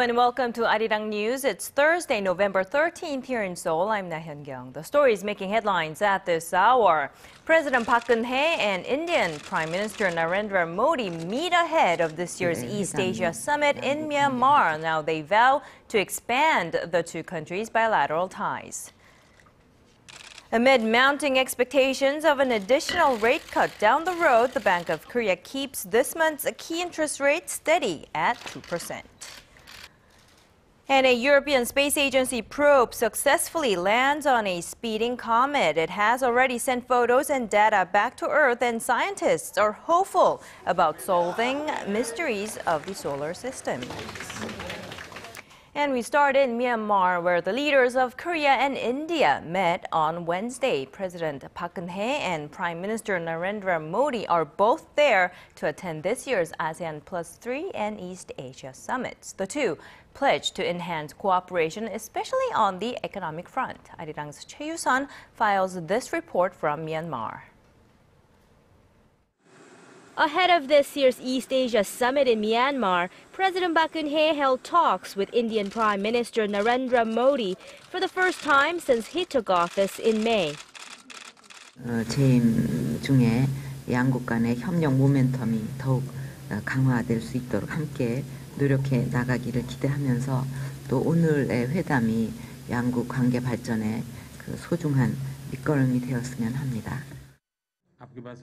and welcome to ARIRANG News. It's Thursday, November 13th here in Seoul. I'm Laah Hyun-kyung. The stories making headlines at this hour. President Park Geun-hye and Indian Prime Minister Narendra Modi meet ahead of this year's East Asia Summit in Myanmar. Now they vow to expand the two countries' bilateral ties. Amid mounting expectations of an additional rate cut down the road, the Bank of Korea keeps this month's key interest rate steady at 2%. And a European Space Agency probe successfully lands on a speeding comet. It has already sent photos and data back to Earth, and scientists are hopeful about solving mysteries of the solar system. And we start in Myanmar, where the leaders of Korea and India met on Wednesday. President Park Geun-hye and Prime Minister Narendra Modi are both there to attend this year's ASEAN +3 and East Asia summits. The two pledged to enhance cooperation, especially on the economic front. ARIRANG's Choi Yoo-sun files this report from Myanmar. Ahead of this year's East Asia Summit in Myanmar, President Park Geun-hye held talks with Indian Prime Minister Narendra Modi for the first time since he took office in May. 재임 중에 양국 간의 협력 모멘텀이 더욱 강화될 수 있도록 함께 노력해 나가기를 기대하면서 또 오늘의 회담이 양국 관계 발전에 소중한 밑거름이 되었으면 합니다.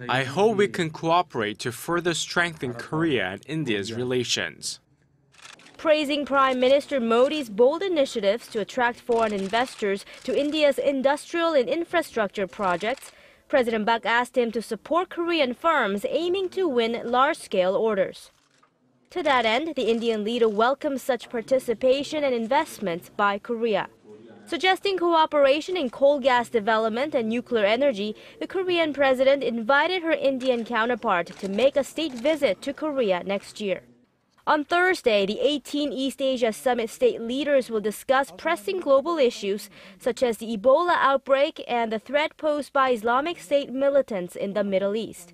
I hope we can cooperate to further strengthen Korea and India's relations. Praising Prime Minister Modi's bold initiatives to attract foreign investors to India's industrial and infrastructure projects, President Park asked him to support Korean firms aiming to win large-scale orders. To that end, the Indian leader welcomes such participation and investments by Korea. Suggesting cooperation in coal gas development and nuclear energy, the Korean president invited her Indian counterpart to make a state visit to Korea next year. On Thursday, the 18 East Asia Summit state leaders will discuss pressing global issues such as the Ebola outbreak and the threat posed by Islamic State militants in the Middle East.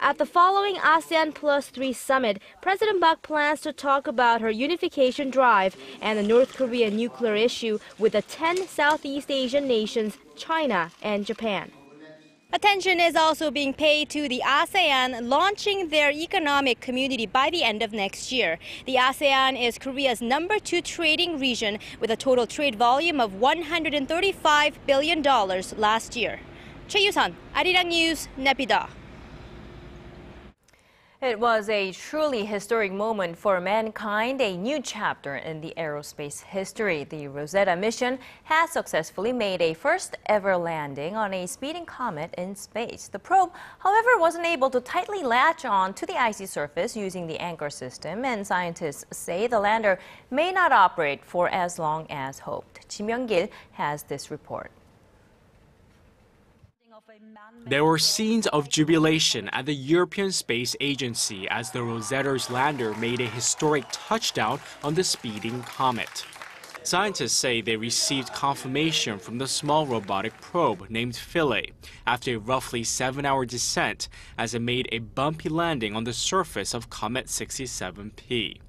At the following ASEAN +3 summit, President Park plans to talk about her unification drive and the North Korean nuclear issue with the 10 Southeast Asian nations, China and Japan. Attention is also being paid to the ASEAN launching their economic community by the end of next year. The ASEAN is Korea's #2 trading region with a total trade volume of $135 billion last year. Choi Yoo-sun, ARIRANG News, Naypyidaw. It was a truly historic moment for mankind, a new chapter in the aerospace history. The Rosetta mission has successfully made a first-ever landing on a speeding comet in space. The probe, however, wasn't able to tightly latch on to the icy surface using the anchor system, and scientists say the lander may not operate for as long as hoped. Ji Myung-gil has this report. There were scenes of jubilation at the European Space Agency as the Rosetta's lander made a historic touchdown on the speeding comet. Scientists say they received confirmation from the small robotic probe named Philae after a roughly 7-hour descent as it made a bumpy landing on the surface of Comet 67P.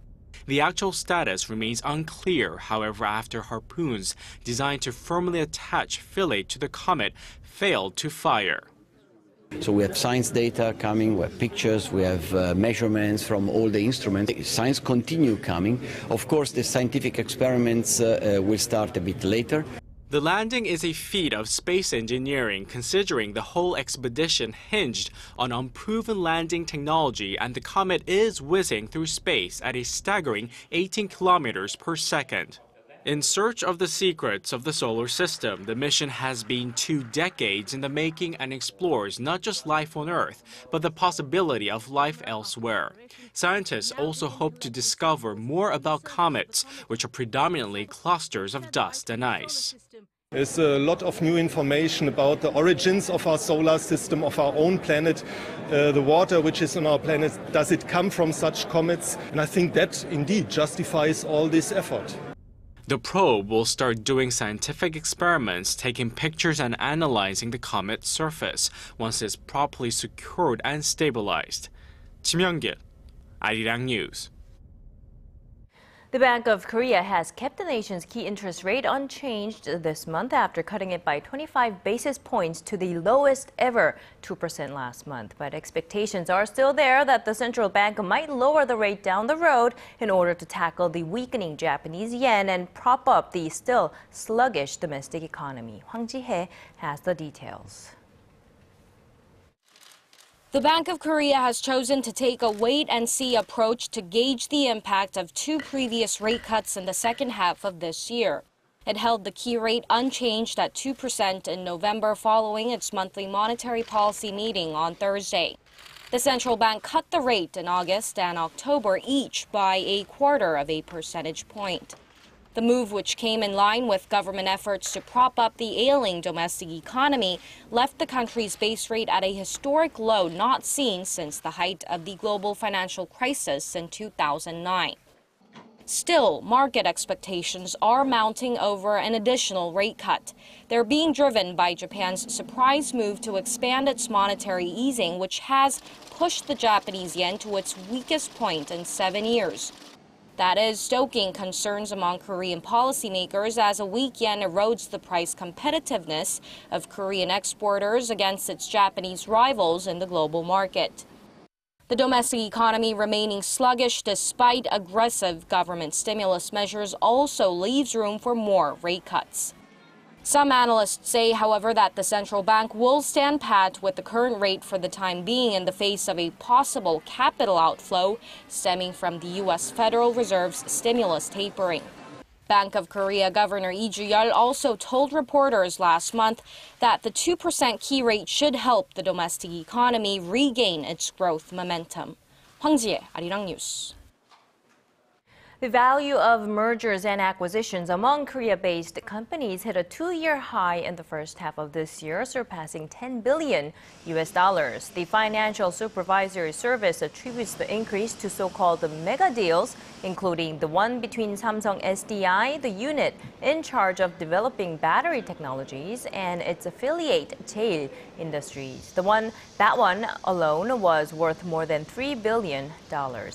The actual status remains unclear, however, after harpoons designed to firmly attach Philae to the comet failed to fire. So we have science data coming, we have pictures, we have measurements from all the instruments. Science continue coming. Of course, the scientific experiments will start a bit later. The landing is a feat of space engineering, considering the whole expedition hinged on unproven landing technology, and the comet is whizzing through space at a staggering 18 kilometers per second. In search of the secrets of the solar system, the mission has been 2 decades in the making and explores not just life on Earth, but the possibility of life elsewhere. Scientists also hope to discover more about comets, which are predominantly clusters of dust and ice. There's a lot of new information about the origins of our solar system, of our own planet, the water which is on our planet. Does it come from such comets? And I think that indeed justifies all this effort. The probe will start doing scientific experiments, taking pictures and analyzing the comet's surface once it's properly secured and stabilized. Ji Myung-gil, ARIRANG News. The Bank of Korea has kept the nation's key interest rate unchanged this month after cutting it by 25 basis points to the lowest ever 2% last month. But expectations are still there that the central bank might lower the rate down the road in order to tackle the weakening Japanese yen and prop up the still sluggish domestic economy. Hwang Ji-hye has the details. The Bank of Korea has chosen to take a wait-and-see approach to gauge the impact of two previous rate cuts in the second half of this year. It held the key rate unchanged at 2% in November following its monthly monetary policy meeting on Thursday. The central bank cut the rate in August and October each by 0.25 percentage point. The move, which came in line with government efforts to prop up the ailing domestic economy, left the country's base rate at a historic low not seen since the height of the global financial crisis in 2009. Still, market expectations are mounting over an additional rate cut. They're being driven by Japan's surprise move to expand its monetary easing, which has pushed the Japanese yen to its weakest point in 7 years. That is stoking concerns among Korean policymakers as a weak yen erodes the price competitiveness of Korean exporters against its Japanese rivals in the global market. The domestic economy remaining sluggish despite aggressive government stimulus measures also leaves room for more rate cuts. Some analysts say, however, that the central bank will stand pat with the current rate for the time being in the face of a possible capital outflow stemming from the U.S. Federal Reserve's stimulus tapering. Bank of Korea Governor Lee Ju-yeol also told reporters last month that the 2% key rate should help the domestic economy regain its growth momentum. Hwang Ji-hye, ARIRANG News. The value of mergers and acquisitions among Korea-based companies hit a 2-year high in the first half of this year, surpassing $10 billion. The Financial Supervisory Service attributes the increase to so-called mega deals, including the one between Samsung SDI, the unit in charge of developing battery technologies, and its affiliate Jail Industries. That one alone was worth more than $3 billion.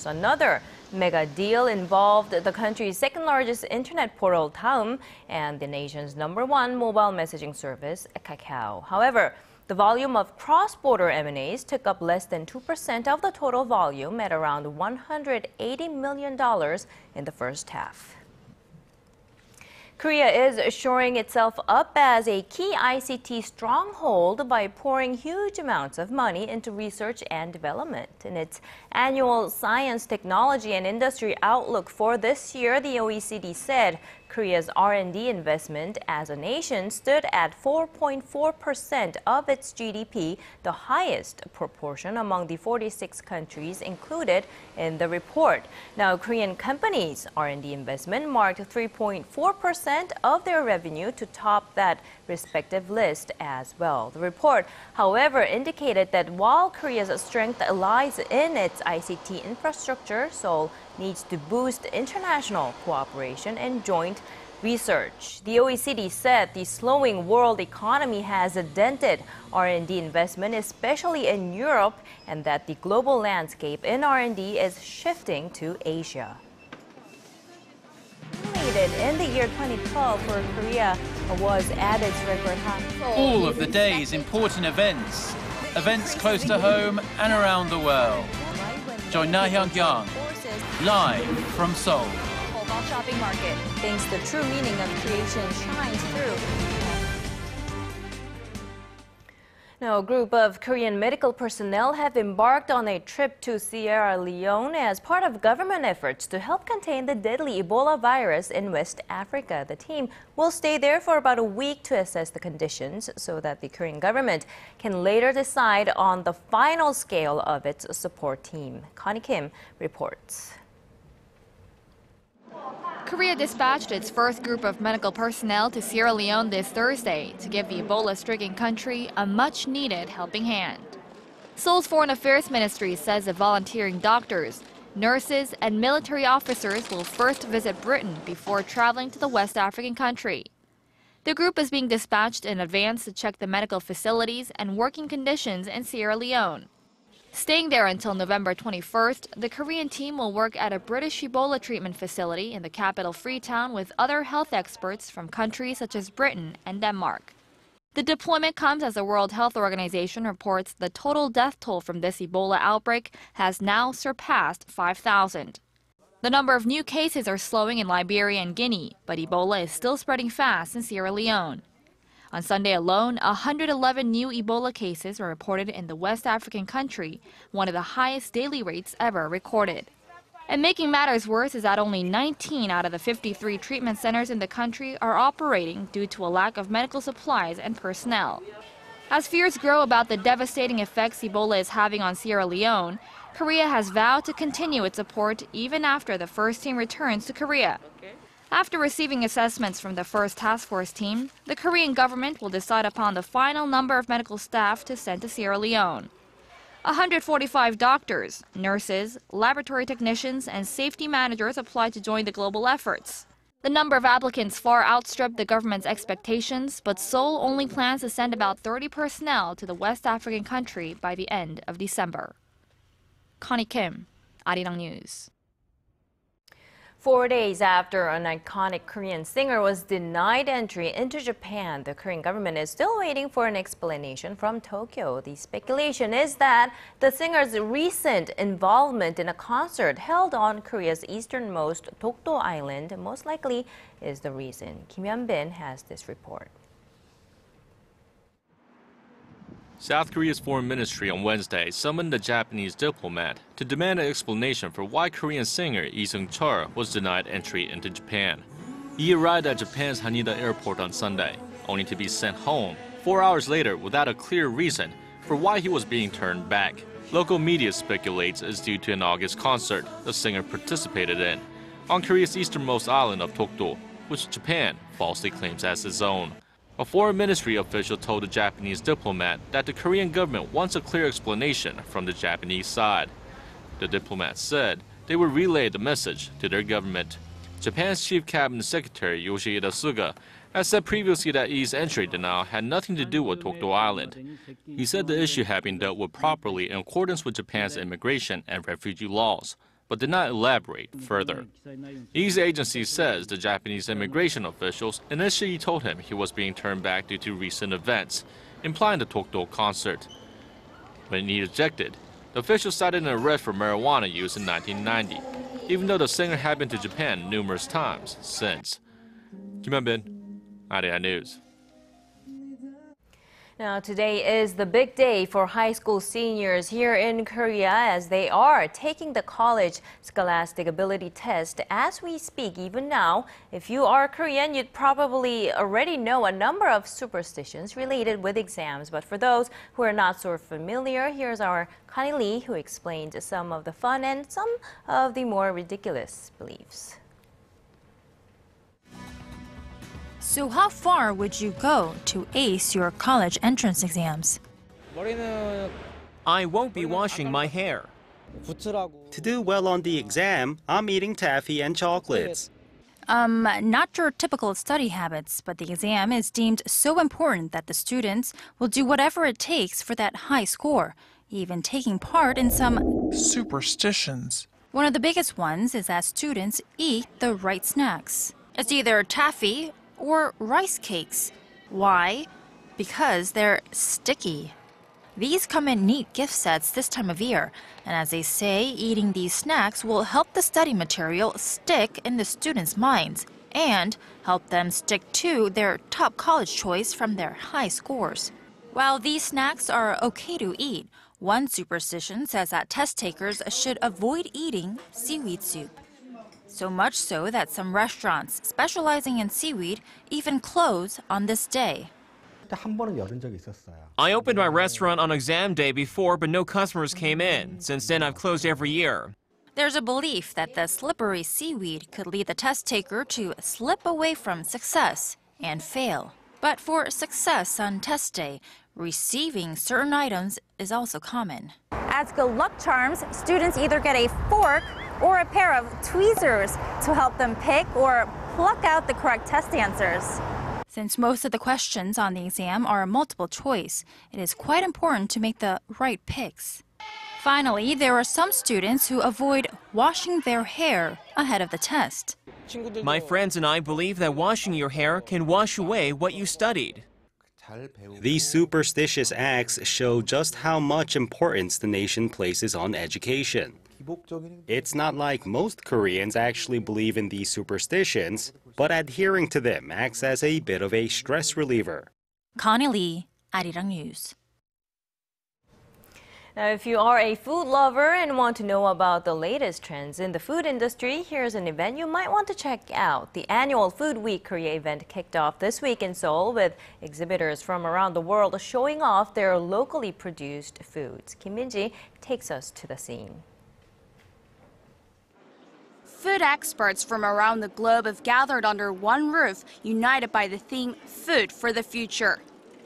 Another mega deal involved the country's second-largest internet portal, Daum, and the nation's #1 mobile messaging service, Kakao. However, the volume of cross-border M&As took up less than 2% of the total volume at around $180 million in the first half. Korea is shoring itself up as a key ICT stronghold by pouring huge amounts of money into research and development. In its annual Science, Technology and Industry Outlook for this year, the OECD said Korea's R&D investment as a nation stood at 4.4% of its GDP, the highest proportion among the 46 countries included in the report. Now, Korean companies' R&D investment marked 3.4% of their revenue to top that respective list as well. The report, however, indicated that while Korea's strength lies in its ICT infrastructure, Seoul needs to boost international cooperation and joint research. The OECD said the slowing world economy has dented R&D investment, especially in Europe, and that the global landscape in R&D is shifting to Asia. In the year 2012 for Korea was at its record high. All of the day's important events close to home and around the world. Join Laah Hyun-kyung live from Seoul. Shopping market thinks the true meaning of creation shines through. Now, a group of Korean medical personnel have embarked on a trip to Sierra Leone as part of government efforts to help contain the deadly Ebola virus in West Africa. The team will stay there for about a week to assess the conditions so that the Korean government can later decide on the final scale of its support team. Connie Kim reports. Korea dispatched its first group of medical personnel to Sierra Leone this Thursday to give the Ebola-stricken country a much-needed helping hand. Seoul's Foreign Affairs Ministry says the volunteering doctors, nurses, and military officers will first visit Britain before traveling to the West African country. The group is being dispatched in advance to check the medical facilities and working conditions in Sierra Leone. Staying there until November 21st, the Korean team will work at a British Ebola treatment facility in the capital Freetown with other health experts from countries such as Britain and Denmark. The deployment comes as the World Health Organization reports the total death toll from this Ebola outbreak has now surpassed 5,000. The number of new cases are slowing in Liberia and Guinea, but Ebola is still spreading fast in Sierra Leone. On Sunday alone, 111 new Ebola cases were reported in the West African country, one of the highest daily rates ever recorded. And making matters worse is that only 19 out of the 53 treatment centers in the country are operating due to a lack of medical supplies and personnel. As fears grow about the devastating effects Ebola is having on Sierra Leone, Korea has vowed to continue its support even after the first team returns to Korea. After receiving assessments from the first task force team, the Korean government will decide upon the final number of medical staff to send to Sierra Leone. 145 doctors, nurses, laboratory technicians, and safety managers applied to join the global efforts. The number of applicants far outstripped the government's expectations, but Seoul only plans to send about 30 personnel to the West African country by the end of December. Connie Kim, ARIRANG News. 4 days after an iconic Korean singer was denied entry into Japan, the Korean government is still waiting for an explanation from Tokyo. The speculation is that the singer's recent involvement in a concert held on Korea's easternmost Dokdo Island most likely is the reason. Kim Hyun-bin has this report. South Korea's foreign ministry on Wednesday summoned a Japanese diplomat to demand an explanation for why Korean singer Lee Seung-chul was denied entry into Japan. He arrived at Japan's Haneda airport on Sunday, only to be sent home 4 hours later without a clear reason for why he was being turned back. Local media speculates it's due to an August concert the singer participated in on Korea's easternmost island of Dokdo, which Japan falsely claims as its own. A foreign ministry official told the Japanese diplomat that the Korean government wants a clear explanation from the Japanese side. The diplomat said they would relay the message to their government. Japan's chief cabinet secretary Yoshihide Suga has said previously that Lee's entry denial had nothing to do with Dokdo Island. He said the issue had been dealt with properly in accordance with Japan's immigration and refugee laws, but did not elaborate further. Lee's agency says the Japanese immigration officials initially told him he was being turned back due to recent events, implying the Dokdo concert. When he rejected, the officials cited an arrest for marijuana use in 1990, even though the singer had been to Japan numerous times since. Kim Hyun-bin, ARIRANG News. Now, today is the big day for high school seniors here in Korea as they are taking the college scholastic ability test as we speak. Even now, if you are Korean, you'd probably already know a number of superstitions related with exams. But for those who are not so familiar, here's our Connie Lee who explains some of the fun and some of the more ridiculous beliefs. So how far would you go to ace your college entrance exams? I won't be washing my hair. To do well on the exam, I'm eating taffy and chocolates. Not your typical study habits, but the exam is deemed so important that the students will do whatever it takes for that high score, even taking part in some superstitions. One of the biggest ones is that students eat the right snacks. It's either taffy or rice cakes. Why? Because they're sticky. These come in neat gift sets this time of year, and as they say, eating these snacks will help the study material stick in the students' minds and help them stick to their top college choice from their high scores. While these snacks are okay to eat, one superstition says that test takers should avoid eating seaweed soup. So much so that some restaurants specializing in seaweed even close on this day. I opened my restaurant on exam day before, but no customers came in. Since then, I've closed every year. There's a belief that the slippery seaweed could lead the test taker to slip away from success and fail. But for success on test day, receiving certain items is also common. As good luck charms, students either get a fork or a pair of tweezers to help them pick or pluck out the correct test answers. Since most of the questions on the exam are multiple choice, it is quite important to make the right picks. Finally, there are some students who avoid washing their hair ahead of the test. My friends and I believe that washing your hair can wash away what you studied. These superstitious acts show just how much importance the nation places on education. It's not like most Koreans actually believe in these superstitions, but adhering to them acts as a bit of a stress reliever. Connie Lee, ARIRANG News. Now, if you are a food lover and want to know about the latest trends in the food industry, here's an event you might want to check out. The annual Food Week Korea event kicked off this week in Seoul with exhibitors from around the world showing off their locally produced foods. Kim Min-ji takes us to the scene. Food experts from around the globe have gathered under one roof, united by the theme Food for the Future.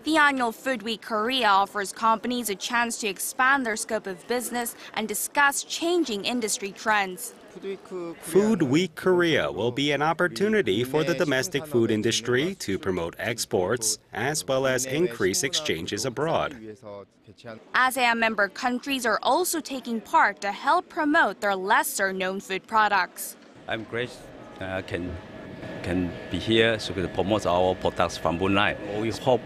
The annual Food Week Korea offers companies a chance to expand their scope of business and discuss changing industry trends. Food Week Korea will be an opportunity for the domestic food industry to promote exports as well as increase exchanges abroad. ASEAN member countries are also taking part to help promote their lesser-known food products. I'm great can be here so we can promote our products from Brunei. We hope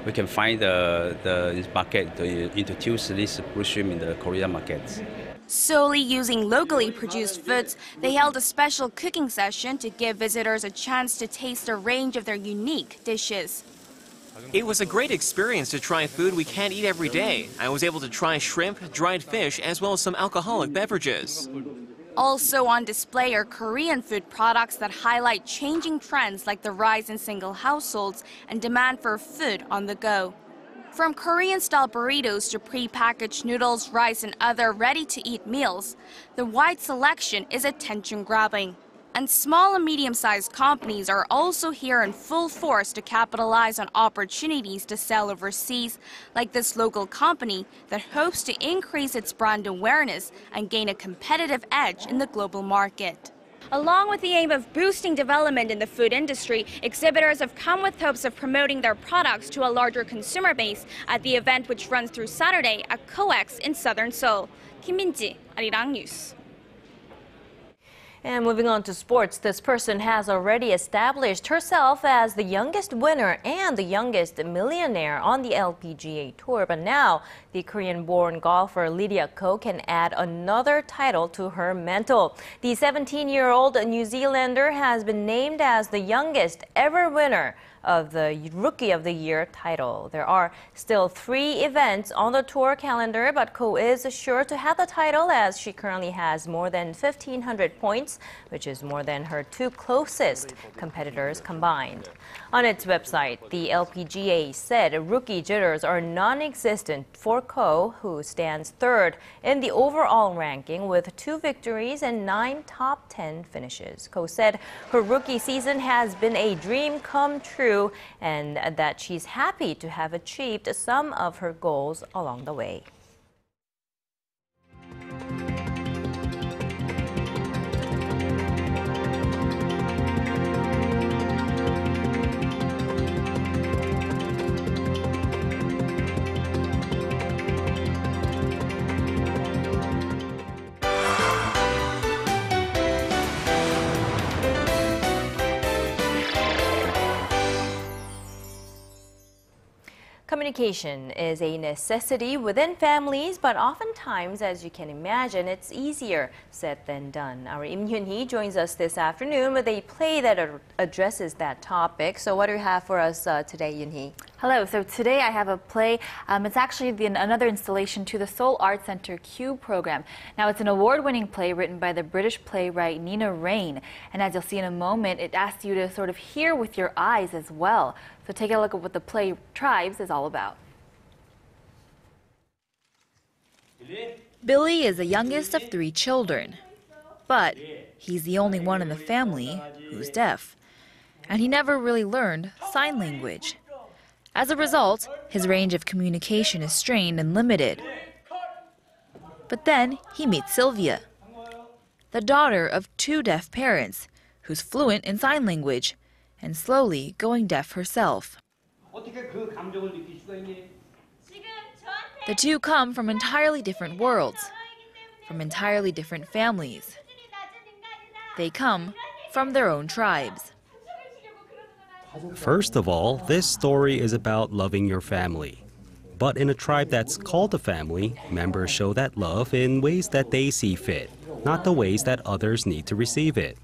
we can find the market to introduce this blue shrimp in the Korean markets. Solely using locally produced foods, they held a special cooking session to give visitors a chance to taste a range of their unique dishes. It was a great experience to try food we can't eat every day. I was able to try shrimp, dried fish, as well as some alcoholic beverages. Also on display are Korean food products that highlight changing trends like the rise in single households and demand for food on the go. From Korean-style burritos to pre-packaged noodles, rice, and other ready-to-eat meals, the wide selection is attention-grabbing. And small and medium-sized companies are also here in full force to capitalize on opportunities to sell overseas, like this local company that hopes to increase its brand awareness and gain a competitive edge in the global market. Along with the aim of boosting development in the food industry, exhibitors have come with hopes of promoting their products to a larger consumer base at the event, which runs through Saturday at COEX in southern Seoul. Kim Min-ji, ARIRANG News. And moving on to sports, this person has already established herself as the youngest winner and the youngest millionaire on the LPGA Tour. But now, the Korean-born golfer Lydia Ko can add another title to her mantle. The 17-year-old New Zealander has been named as the youngest ever winner of the Rookie of the Year title. There are still 3 events on the tour calendar, but Ko is sure to have the title as she currently has more than 1,500 points, which is more than her 2 closest competitors combined. On its website, the LPGA said rookie jitters are non-existent for Ko, who stands 3rd in the overall ranking with 2 victories and 9 top 10 finishes. Ko said her rookie season has been a dream come true and that she's happy to have achieved some of her goals along the way. Communication is a necessity within families, but oftentimes, as you can imagine, it's easier said than done. Our Im Geun-hye joins us this afternoon with a play that addresses that topic. So what do you have for us today, Geun-hye? Hello. So today I have a play. It's actually another installation to the Seoul Arts Center Q program. Now, it's an award-winning play written by the British playwright Nina Raine. And as you'll see in a moment, it asks you to sort of hear with your eyes as well. So take a look at what the play Tribes is all about. Billy is the youngest of 3 children, but he's the only one in the family who's deaf. And he never really learned sign language. As a result, his range of communication is strained and limited. But then he meets Sylvia, the daughter of 2 deaf parents, who's fluent in sign language and slowly going deaf herself. 어떻게 그 감정을 느낄 수가 있니? 지금 저한테 The two come from entirely different worlds, from entirely different families. They come from their own tribes. First of all, this story is about loving your family. But in a tribe that's called a family, members show that love in ways that they see fit, not the ways that others need to receive it.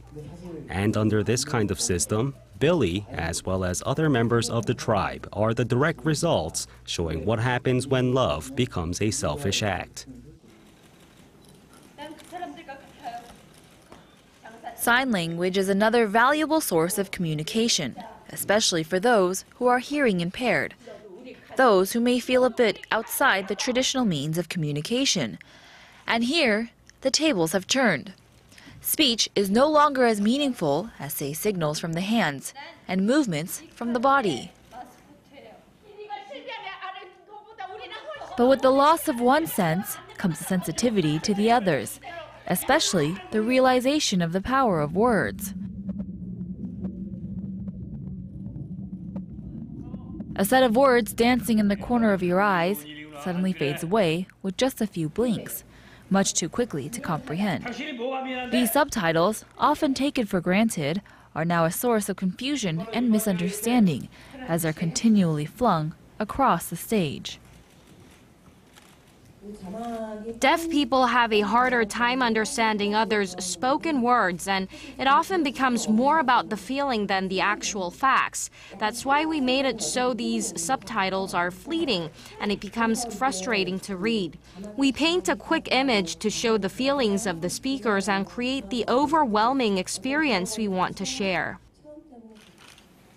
And under this kind of system, Billy, as well as other members of the tribe, are the direct results, showing what happens when love becomes a selfish act. Sign language is another valuable source of communication, especially for those who are hearing impaired, those who may feel a bit outside the traditional means of communication. And here, the tables have turned. Speech is no longer as meaningful as, say, signals from the hands and movements from the body. But with the loss of one sense comes a sensitivity to the others, especially the realization of the power of words. A set of words dancing in the corner of your eyes suddenly fades away with just a few blinks, much too quickly to comprehend. These subtitles, often taken for granted, are now a source of confusion and misunderstanding as they're continually flung across the stage. Deaf people have a harder time understanding others' spoken words, and it often becomes more about the feeling than the actual facts. That's why we made it so these subtitles are fleeting, and it becomes frustrating to read. We paint a quick image to show the feelings of the speakers and create the overwhelming experience we want to share.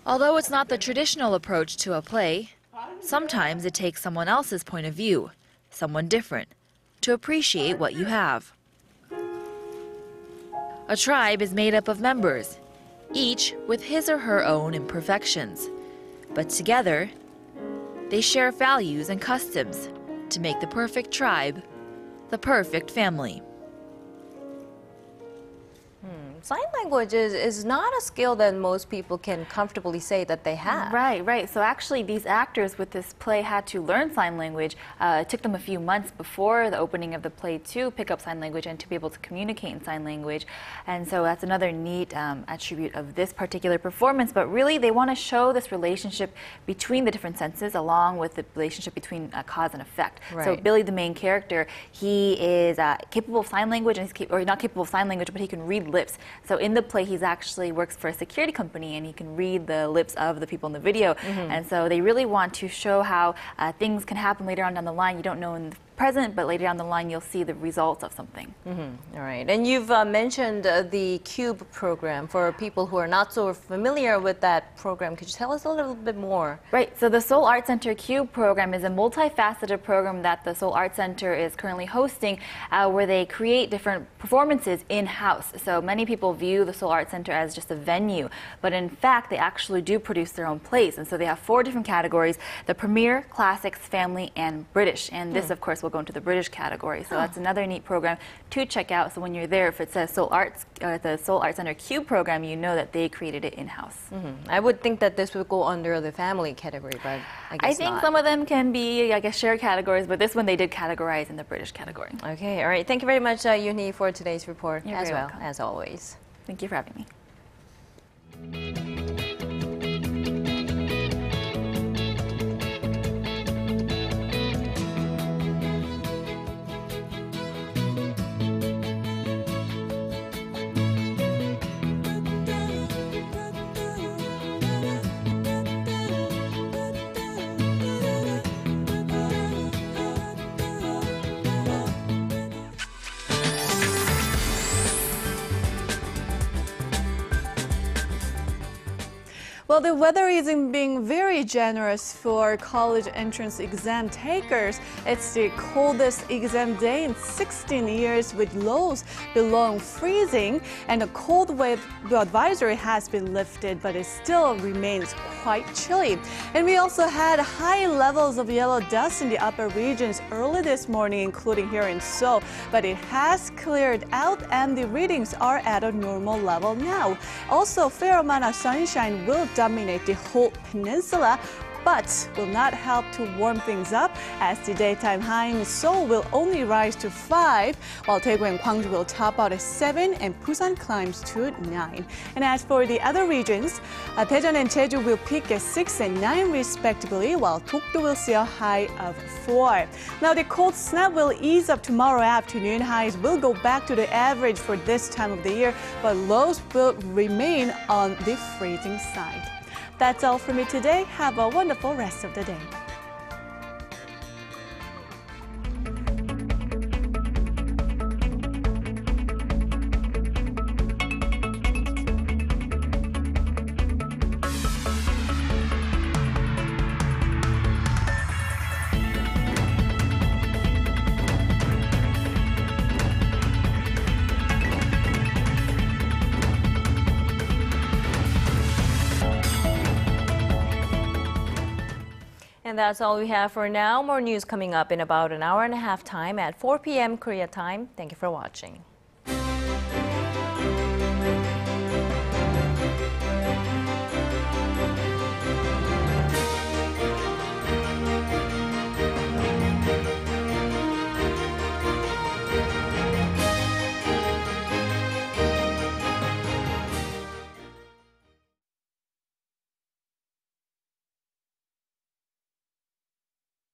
Although it's not the traditional approach to a play, sometimes it takes someone else's point of view, someone different, to appreciate what you have. A tribe is made up of members, each with his or her own imperfections. But together, they share values and customs to make the perfect tribe, the perfect family. Sign language is not a skill that most people can comfortably say that they have. Right. So actually these actors with this play had to learn sign language. It took them a few months before the opening of the play to pick up sign language and to be able to communicate in sign language. And so that's another neat attribute of this particular performance. But really they want to show this relationship between the different senses along with the relationship between cause and effect. Right. So Billy, the main character, he is capable of sign language, and or not capable of sign language, but he can read lips. So in the play, he's actually works for a security company, and he can read the lips of the people in the video. And so they really want to show how things can happen later on down the line. You don't know in the present, but later down the line, you'll see the results of something. All right. And you've mentioned the CUBE program for people who are not so familiar with that program. Could you tell us a little bit more? Right. So the Seoul Art Center CUBE program is a multifaceted program that the Seoul Art Center is currently hosting, where they create different performances in-house. So many people view the Seoul Art Center as just a venue, but in fact, they actually do produce their own plays. And so they have 4 different categories: the Premier, Classics, Family, and British. And this, of course, will go into the British category. So that's another neat program to check out. So when you're there, if it says Seoul Arts, the Seoul Art Center CUBE program, you know that they created it in-house. I would think that this would go under the family category, but I guess I think some of them can be, I guess, shared categories, but this one they did categorize in the British category. Okay, all right. Thank you very much, Geun-hye, for today's report. You're as very well, welcome. as always. Thank you for having me. Well, the weather is being very generous for college entrance exam takers. It's the coldest exam day in 16 years, with lows below freezing, and a cold wave advisory has been lifted, but it still remains quite chilly. And we also had high levels of yellow dust in the upper regions early this morning, including here in Seoul, but it has cleared out and the readings are at a normal level now. Also, a fair amount of sunshine will dominate the whole peninsula. but will not help to warm things up as the daytime high in Seoul will only rise to 5, while Daegu and Gwangju will top out at 7 and Busan climbs to 9. And as for the other regions, Daejeon and Jeju will peak at 6 and 9 respectively, while Dokdo will see a high of 4. Now the cold snap will ease up tomorrow afternoon. Highs will go back to the average for this time of the year, but lows will remain on the freezing side. That's all for me today. Have a wonderful rest of the day. And that's all we have for now. More news coming up in about an hour and a half time at 4 p.m. Korea time. Thank you for watching.